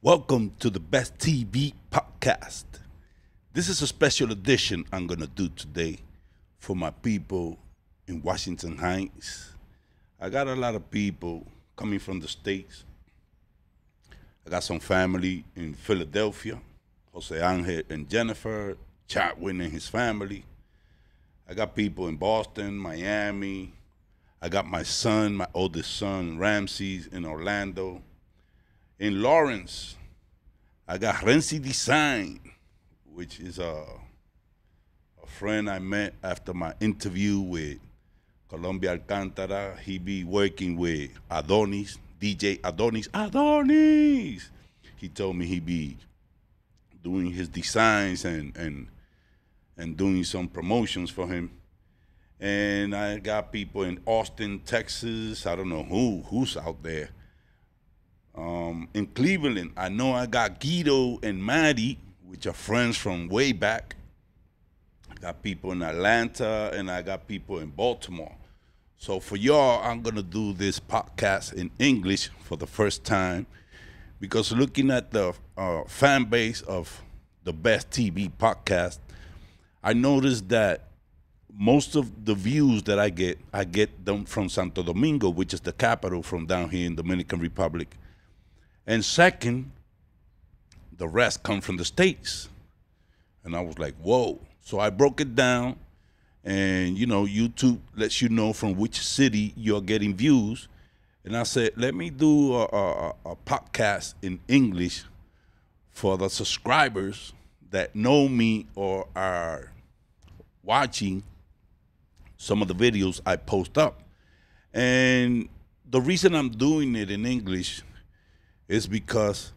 Welcome to the Best TV Podcast. This is a special edition I'm going to do today for my people in Washington Heights. I got a lot of people coming from the States. I got some family in Philadelphia, Jose Angel and Jennifer, Chadwin and his family. I got people in Boston, Miami. I got my son, my oldest son, Ramses, in Orlando. In Lawrence, I got Renzi Design, which is a friend I met after my interview with Colombia Alcantara. He be working with Adonis, DJ Adonis. He told me he be doing his designs and doing some promotions for him. And I got people in Austin, Texas. I don't know who's out there. In Cleveland, I know I got Guido and Maddie, which are friends from way back. I got people in Atlanta, and I got people in Baltimore. So for y'all, I'm going to do this podcast in English for the first time, because looking at the fan base of the Best TV Podcast, I noticed that most of the views that I get them from Santo Domingo, which is the capital from down here in Dominican Republic. And second, the rest come from the States. And I was like, whoa. So I broke it down, and, YouTube lets you know from which city you're getting views. And I said, let me do a podcast in English for the subscribers that know me or are watching some of the videos I post up. And the reason I'm doing it in English is because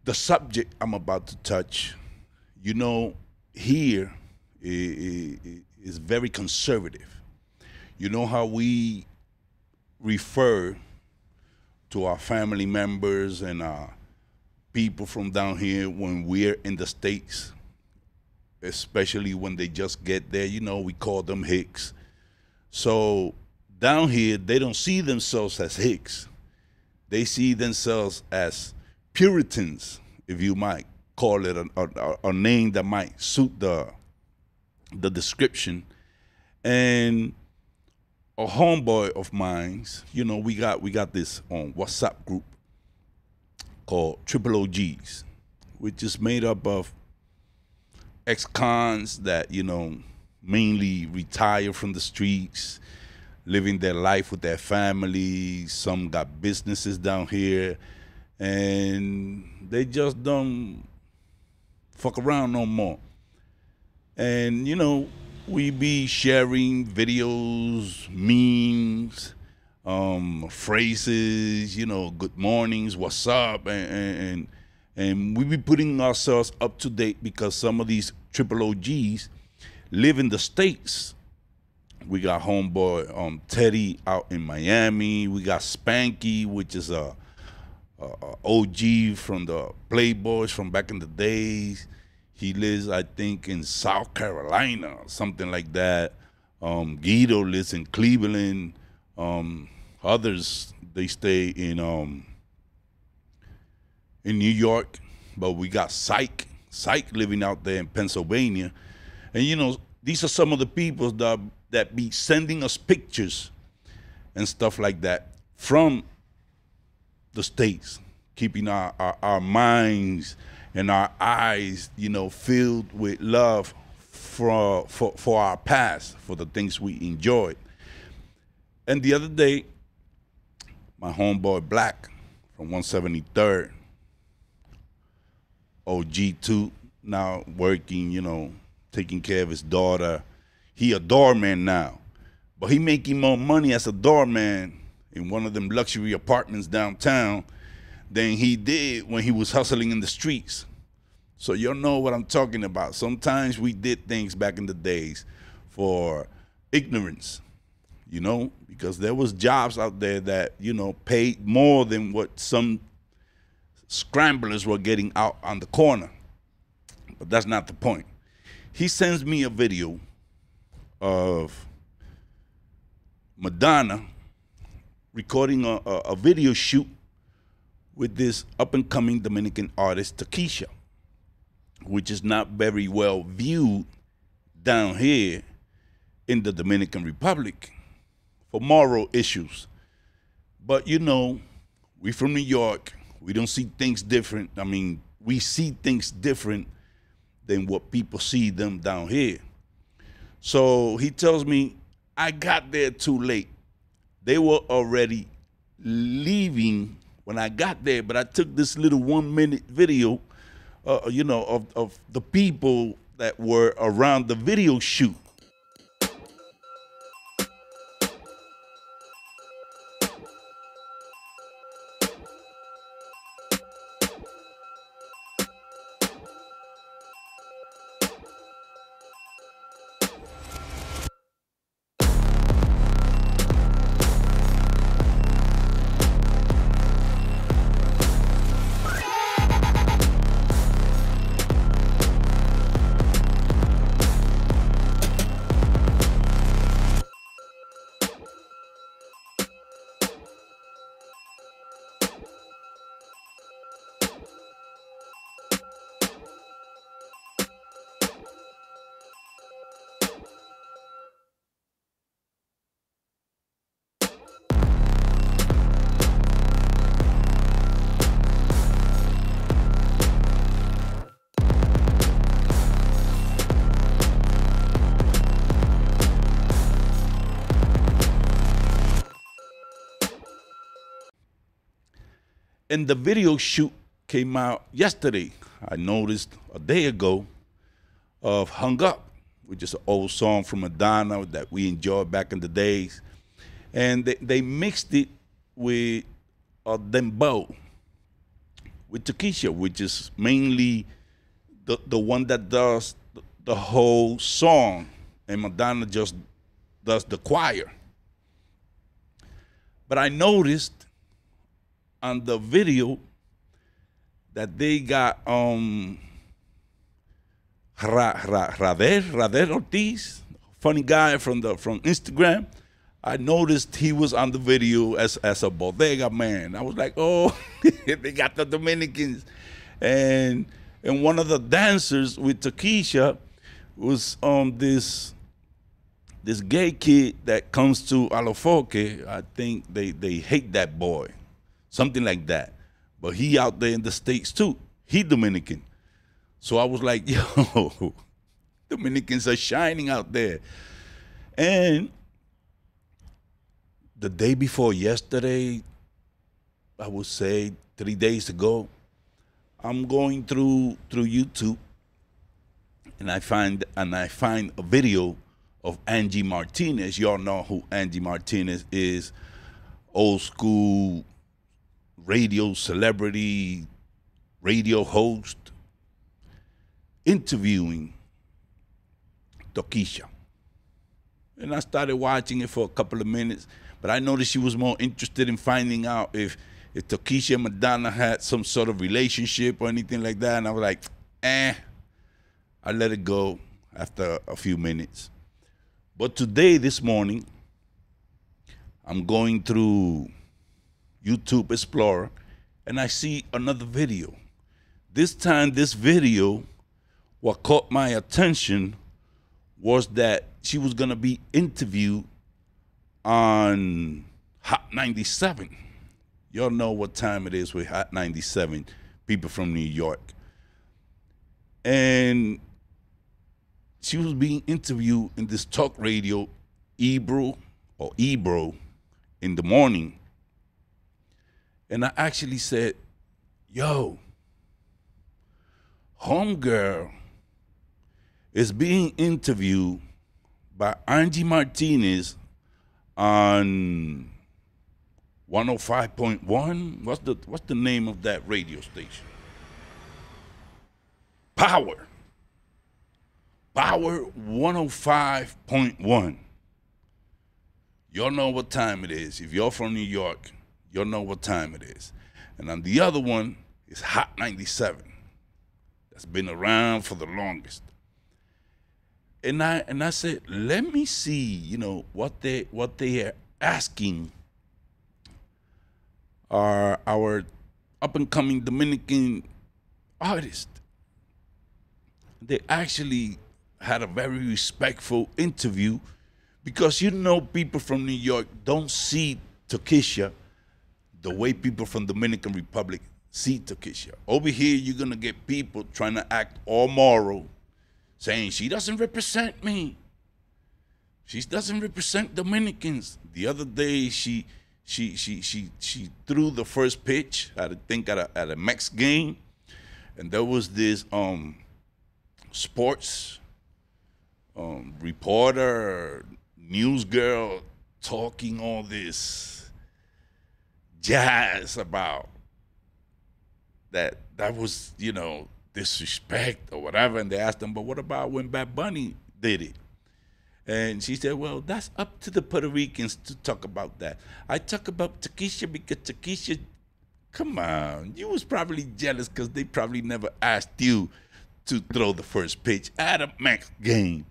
the subject I'm about to touch, here is very conservative. You know how we refer to our family members and our people from down here when we're in the States, especially when they just get there, we call them Hicks. So down here, they don't see themselves as Hicks. They see themselves as Puritans, if you might call it a name that might suit the description. And a homeboy of mine's, we got this WhatsApp group called Triple OGs, which is made up of ex-cons that, mainly retire from the streets, living their life with their families. Some got businesses down here, and they just don't fuck around no more. And, we be sharing videos, memes, phrases, good mornings, what's up, and we be putting ourselves up to date, because some of these triple OGs live in the States. We got homeboy Teddy out in Miami. We got Spanky, which is a OG from the Playboys from back in the days. He lives, I think, in South Carolina, something like that. Guido lives in Cleveland. Others, they stay in New York. But we got Psych living out there in Pennsylvania. And, these are some of the people that be sending us pictures and stuff like that from the States, keeping our minds and our eyes, filled with love for our past, for the things we enjoyed. And the other day, my homeboy Black from 173rd, OG2, now working, taking care of his daughter. He a doorman now, but he making more money as a doorman in one of them luxury apartments downtown than he did when he was hustling in the streets. So you know what I'm talking about. Sometimes we did things back in the days for ignorance, because there was jobs out there that, paid more than what some scramblers were getting out on the corner. But that's not the point. He sends me a video of Madonna recording a video shoot with this up-and-coming Dominican artist, Tokischa, which is not very well viewed down here in the Dominican Republic for moral issues. But you know, we from New York, we don't see things different. I mean, we see things different than what people see them down here. So he tells me, I got there too late. They were already leaving when I got there, but I took this little 1-minute video, of the people that were around the video shoot. And the video shoot came out yesterday. I noticed a day ago of Hung Up, which is an old song from Madonna that we enjoyed back in the days. And they mixed it with a dembow, with Tokischa, which is mainly the one that does the whole song, and Madonna just does the choir. But I noticed on the video that they got Rader Ortiz, funny guy from Instagram. I noticed he was on the video as a bodega man. I was like, oh, they got the Dominicans. And one of the dancers with Tokischa was this gay kid that comes to Alofoque. I think they hate that boy. Something like that. But he out there in the States too. He Dominican. So I was like, yo, Dominicans are shining out there. And the day before yesterday, I would say 3 days ago, I'm going through YouTube and I find a video of Angie Martinez. Y'all know who Angie Martinez is. Old school radio celebrity, radio host, interviewing Tokischa. And I started watching it for a couple of minutes, but I noticed she was more interested in finding out if Tokischa and Madonna had some sort of relationship or anything like that. And I was like, I let it go after a few minutes. But today, this morning, I'm going through YouTube Explorer, and I see another video. This time, this video, what caught my attention was that she was gonna be interviewed on Hot 97. Y'all know what time it is with Hot 97, people from New York. And she was being interviewed in this talk radio, Ebro in the morning. And I actually said, yo, homegirl is being interviewed by Angie Martinez on 105.1. What's the name of that radio station? Power 105.1. Y'all know what time it is. If you're from New York, you'll know what time it is. And on the other one is Hot 97. That's been around for the longest. And I said, let me see, what they are asking our up and coming Dominican artist. They actually had a very respectful interview because people from New York don't see Tokisha the way people from Dominican Republic see Tokisha. Over here, you're gonna get people trying to act all moral, saying she doesn't represent me. She doesn't represent Dominicans. The other day, she threw the first pitch, I think at a Mex game, and there was this sports reporter, news girl talking all this jazz about that was, disrespect or whatever. And they asked them, but what about when Bad Bunny did it? And she said, well, that's up to the Puerto Ricans to talk about that. I talk about Tokisha because Tokisha, come on, you was probably jealous because they probably never asked you to throw the first pitch at a Mex game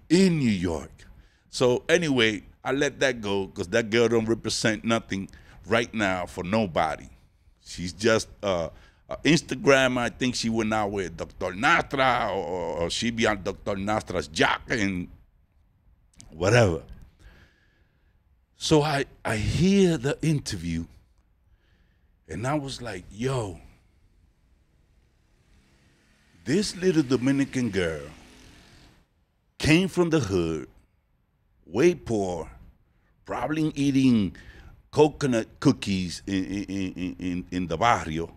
in New York. So anyway, I let that go because that girl don't represent nothing right now for nobody. She's just Instagram. I think she went out with Dr. Nastra or she be on Dr. Nastra's jack and whatever. So I hear the interview and I was like, yo, this little Dominican girl came from the hood, way poor, probably eating coconut cookies in the barrio,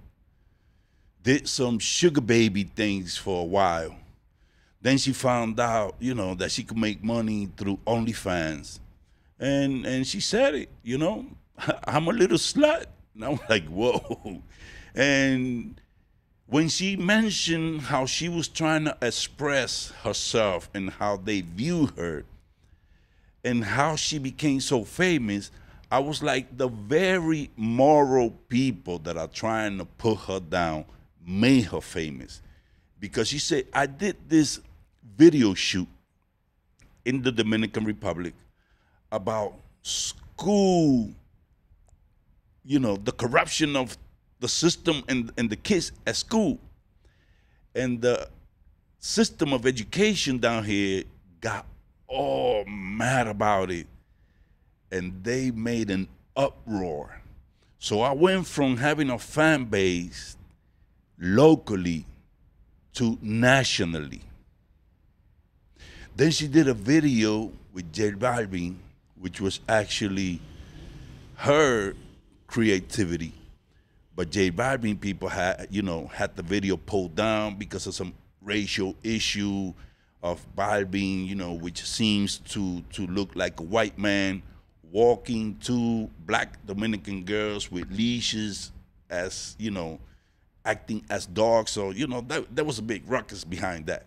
did some sugar baby things for a while. Then she found out, that she could make money through OnlyFans. And she said it, I'm a little slut. And I'm like, whoa. And when she mentioned how she was trying to express herself and how they view her and how she became so famous, I was like, the very moral people that are trying to put her down made her famous. Because she said, I did this video shoot in the Dominican Republic about school, the corruption of the system and the kids at school. And the system of education down here got all mad about it. And they made an uproar. So I went from having a fan base locally to nationally. Then she did a video with Balvin, which was actually her creativity. But Balvin people had the video pulled down because of some racial issue of Balvin, which seems to look like a white man walking two black Dominican girls with leashes as, acting as dogs. So, there was a big ruckus behind that.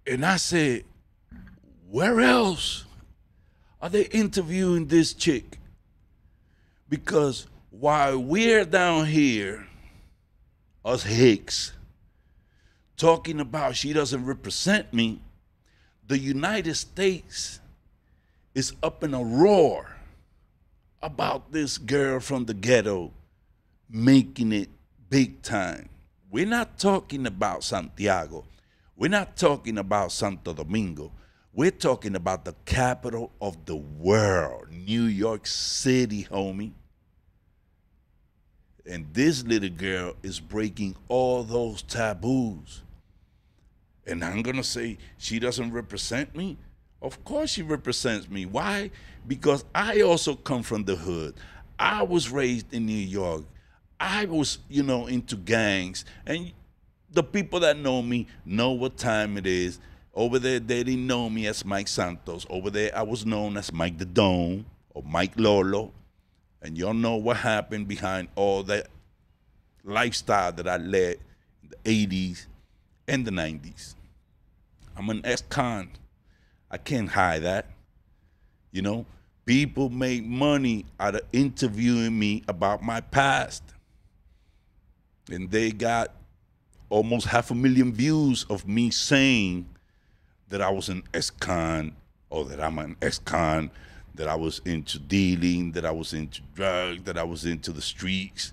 And I said, where else are they interviewing this chick? Because while we're down here, us Hicks, talking about she doesn't represent me, the United States is up in a roar about this girl from the ghetto making it big time. We're not talking about Santiago. We're not talking about Santo Domingo. We're talking about the capital of the world, New York City, homie. And this little girl is breaking all those taboos. And I'm gonna say she doesn't represent me? Of course she represents me. Why? Because I also come from the hood. I was raised in New York. I was, into gangs. And the people that know me know what time it is. Over there, they didn't know me as Mike Santos. Over there, I was known as Mike the Dome or Mike Lolo. And y'all know what happened behind all that lifestyle that I led in the 80s and the 90s. I'm an ex-con. I can't hide that. People make money out of interviewing me about my past. And they got almost 500,000 views of me saying that I was an ex-con or that I'm an ex-con, that I was into dealing, that I was into drugs, that I was into the streets,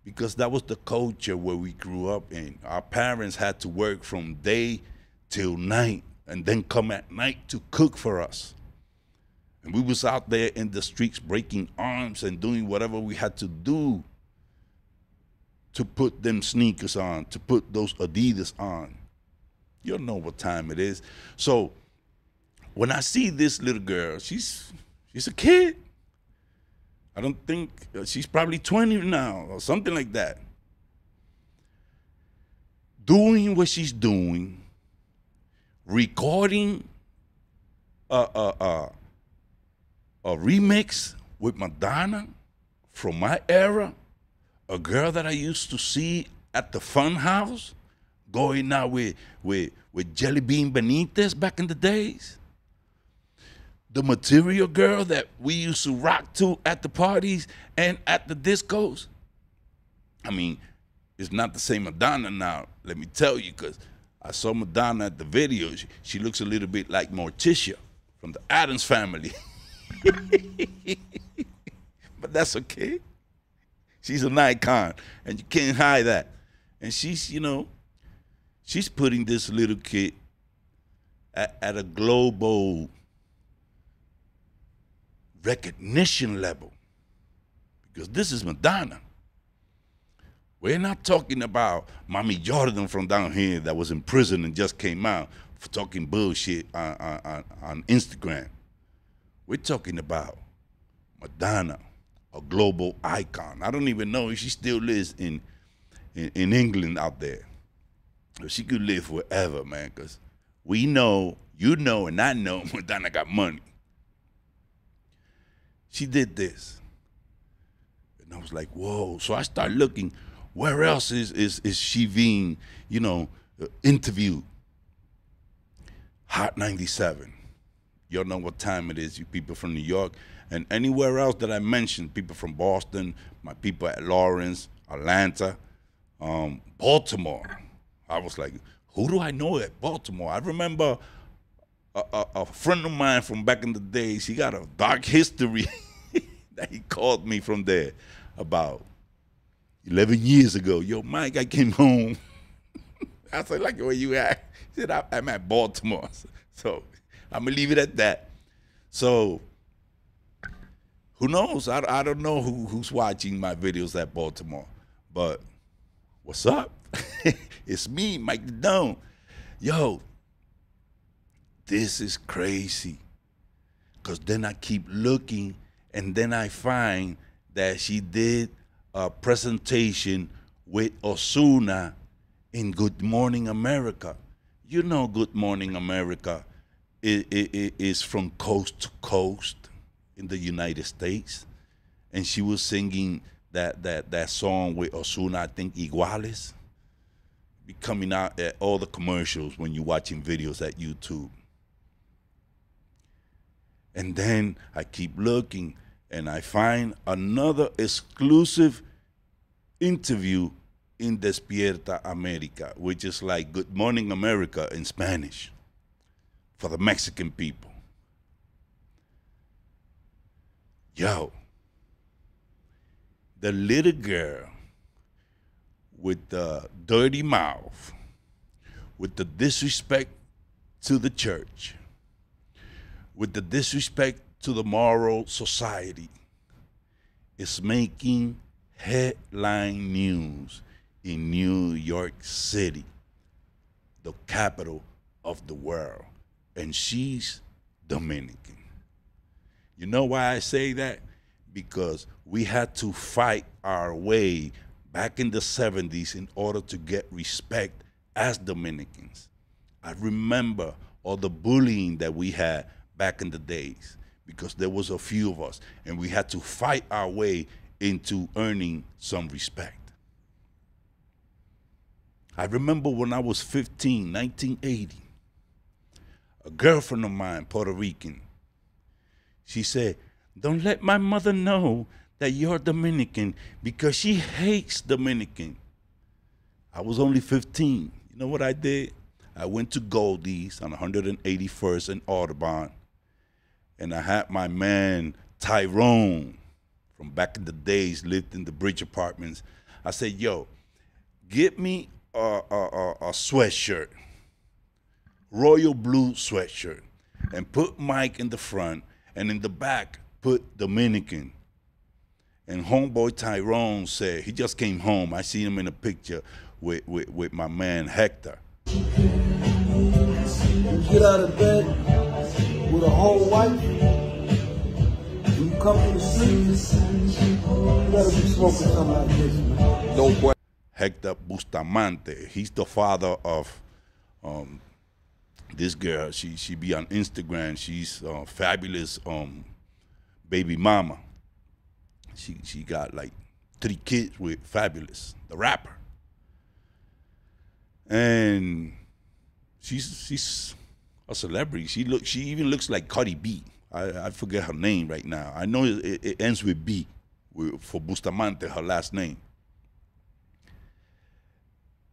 because that was the culture where we grew up in. Our parents had to work from day till night and then come at night to cook for us. And we was out there in the streets breaking arms and doing whatever we had to do to put them sneakers on, to put those Adidas on. You don't know what time it is. So when I see this little girl, she's a kid. I don't think, she's probably 20 now or something like that. Doing what she's doing, recording a remix with Madonna from my era, a girl that I used to see at the fun house, going out with Jelly Bean Benitez back in the days. The Material Girl that we used to rock to at the parties and at the discos. I mean, it's not the same Madonna now, let me tell you, because I saw Madonna at the video. She looks a little bit like Morticia from the Addams Family. But that's okay. She's an icon, and you can't hide that. And she's, you know, she's putting this little kid at a global recognition level, because this is Madonna. We're not talking about Mommy Jordan from down here that was in prison and just came out for talking bullshit on Instagram. We're talking about Madonna, a global icon. I don't even know if she still lives in England out there. If she could live forever, man, because we know, you know, and I know Madonna got money. She did this. And I was like, whoa. So I started looking, where else is she being, you know, interviewed? Hot 97. Y'all know what time it is, you people from New York. And anywhere else that I mentioned, people from Boston, my people at Lawrence, Atlanta, Baltimore. I was like, who do I know at Baltimore? I remember a friend of mine from back in the days, he got a dark history that he called me from there about 11 years ago. Yo, Mike, I came home. I said, like, where you at? He said, I'm at Baltimore. So I'm going to leave it at that. So who knows? I don't know who's watching my videos at Baltimore. But what's up? It's me, Mike the Dome. Yo, this is crazy. Because then I keep looking, and then I find that she did a presentation with Ozuna in Good Morning America. You know Good Morning America is from coast to coast in the United States. And she was singing that song with Ozuna, I think Iguales. Be coming out at all the commercials when you're watching videos at YouTube. And then I keep looking, and I find another exclusive interview in Despierta America, which is like Good Morning America in Spanish for the Mexican people. Yo, the little girl with the dirty mouth, with the disrespect to the church, with the disrespect to the moral society, is making headline news in New York City, the capital of the world, and she's Dominican. You know why I say that? Because we had to fight our way back in the 70s in order to get respect as Dominicans. I remember all the bullying that we had back in the days, because there was a few of us, and we had to fight our way into earning some respect. I remember when I was 15, 1980, a girlfriend of mine, Puerto Rican, she said, don't let my mother know that you're Dominican, because she hates Dominican. I was only 15. You know what I did? I went to Goldie's on 181st and Audubon, and I had my man Tyrone from back in the days, lived in the bridge apartments. I said, yo, get me a sweatshirt, royal blue sweatshirt, and put Mike in the front, and in the back, put Dominican. And homeboy Tyrone said, he just came home. I see him in a picture with my man Hector. You get out of bed with a whole wife, you come to the streets, you gotta be smoking something like this, man. Don't question. Hector Bustamante. He's the father of this girl. She be on Instagram. She's fabulous baby mama. She got like 3 kids with Fabulous, the rapper. And she's a celebrity. She even looks like Cardi B. I forget her name right now. I know it ends with B for Bustamante, her last name.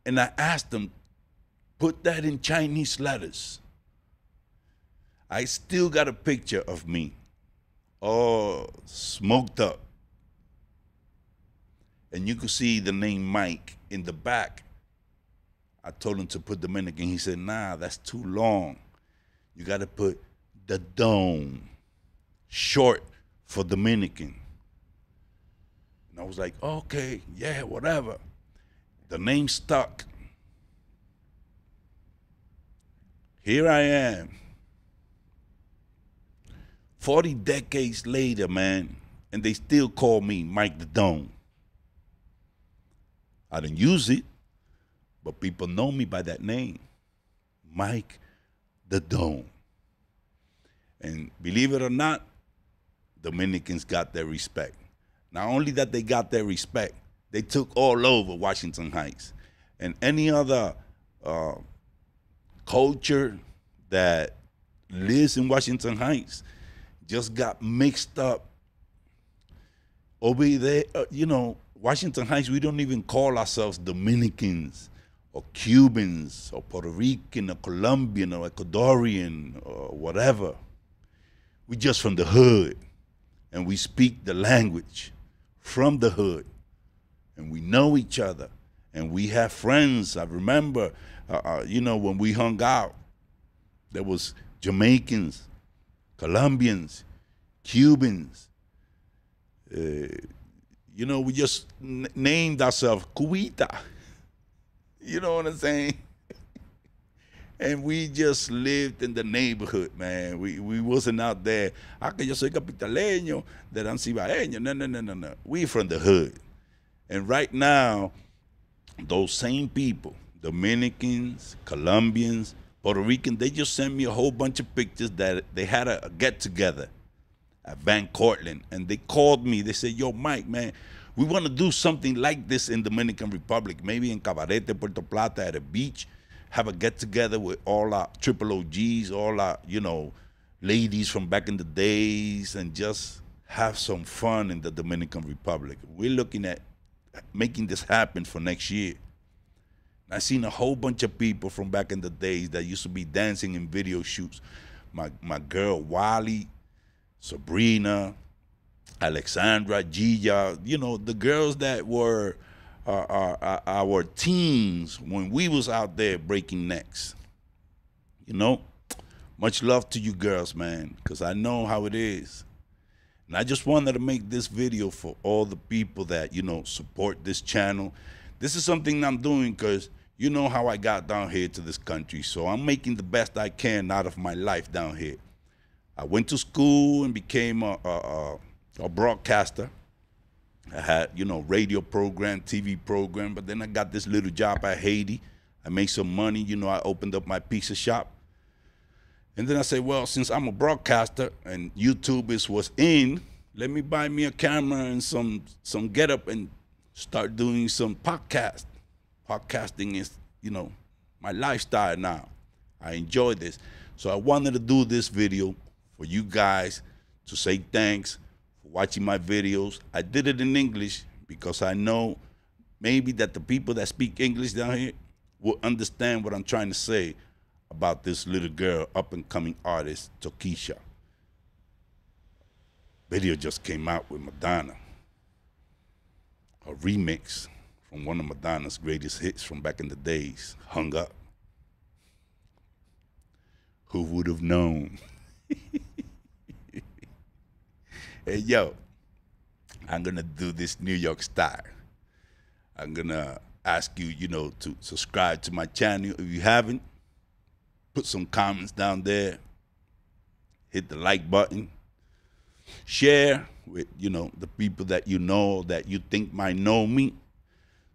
And I asked them, put that in Chinese letters. I still got a picture of me, all smoked up. And you could see the name Mike in the back. I told him to put Dominican. He said, nah, that's too long. You got to put the Dome, short for Dominican. And I was like, okay, yeah, whatever. The name stuck. Here I am. 40 decades later, man, and they still call me Mike the Dome. I didn't use it, but people know me by that name, Mike the Dome. And believe it or not, Dominicans got their respect. Not only that they got their respect, they took all over Washington Heights. And any other culture that lives in Washington Heights just got mixed up over there. You know, Washington Heights, we don't even call ourselves Dominicans or Cubans or Puerto Rican or Colombian or Ecuadorian or whatever. We just from the hood, and we speak the language from the hood, and we know each other, and we have friends. I remember, you know, when we hung out, there was Jamaicans, Colombians, Cubans. You know, we just named ourselves Cubita. You know what I'm saying? And we just lived in the neighborhood, man. We wasn't out there. Que yo soy capitaleño, that I'm cibaeño. No. We from the hood. And right now, those same people, Dominicans, Colombians, Puerto Rican, they just sent me a whole bunch of pictures that they had a get-together at Van Cortlandt, and they called me. They said, yo, Mike, man, we want to do something like this in Dominican Republic, maybe in Cabarete, Puerto Plata, at a beach, have a get-together with all our triple OGs, all our, you know, ladies from back in the days, and just have some fun in the Dominican Republic. We're looking at making this happen for next year. I seen a whole bunch of people from back in the days that used to be dancing in video shoots. My girl, Wally, Sabrina, Alexandra, Gia, you know, the girls that were our teens when we was out there breaking necks. You know, much love to you girls, man, because I know how it is. And I just wanted to make this video for all the people that, you know, support this channel. This is something I'm doing because you know how I got down here to this country. So I'm making the best I can out of my life down here. I went to school and became a broadcaster. I had, you know, radio program, TV program, but then I got this little job at Haiti. I made some money, you know, I opened up my pizza shop. And then I said, well, since I'm a broadcaster and YouTube is what's in, let me buy me a camera and some getup and start doing some podcast. Podcasting is, you know, my lifestyle now. I enjoy this. So I wanted to do this video for you guys to say thanks for watching my videos. I did it in English because I know maybe that the people that speak English down here will understand what I'm trying to say about this little girl, up-and-coming artist, Tokischa. video just came out with Madonna, a remix from one of Madonna's greatest hits from back in the days, Hung Up. Who would have known? Hey, yo, I'm going to do this New York style. I'm going to ask you, to subscribe to my channel if you haven't. Put some comments down there. Hit the like button. Share with, the people that you know that you think might know me.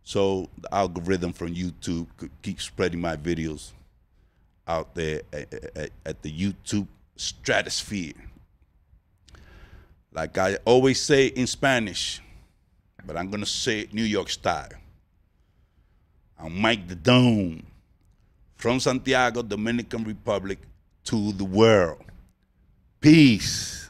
So the algorithm from YouTube could keep spreading my videos out there at the YouTube stratosphere. Like I always say in Spanish, but I'm going to say it New York style. I'm Mike the Dome, from Santiago, Dominican Republic, to the world. Peace.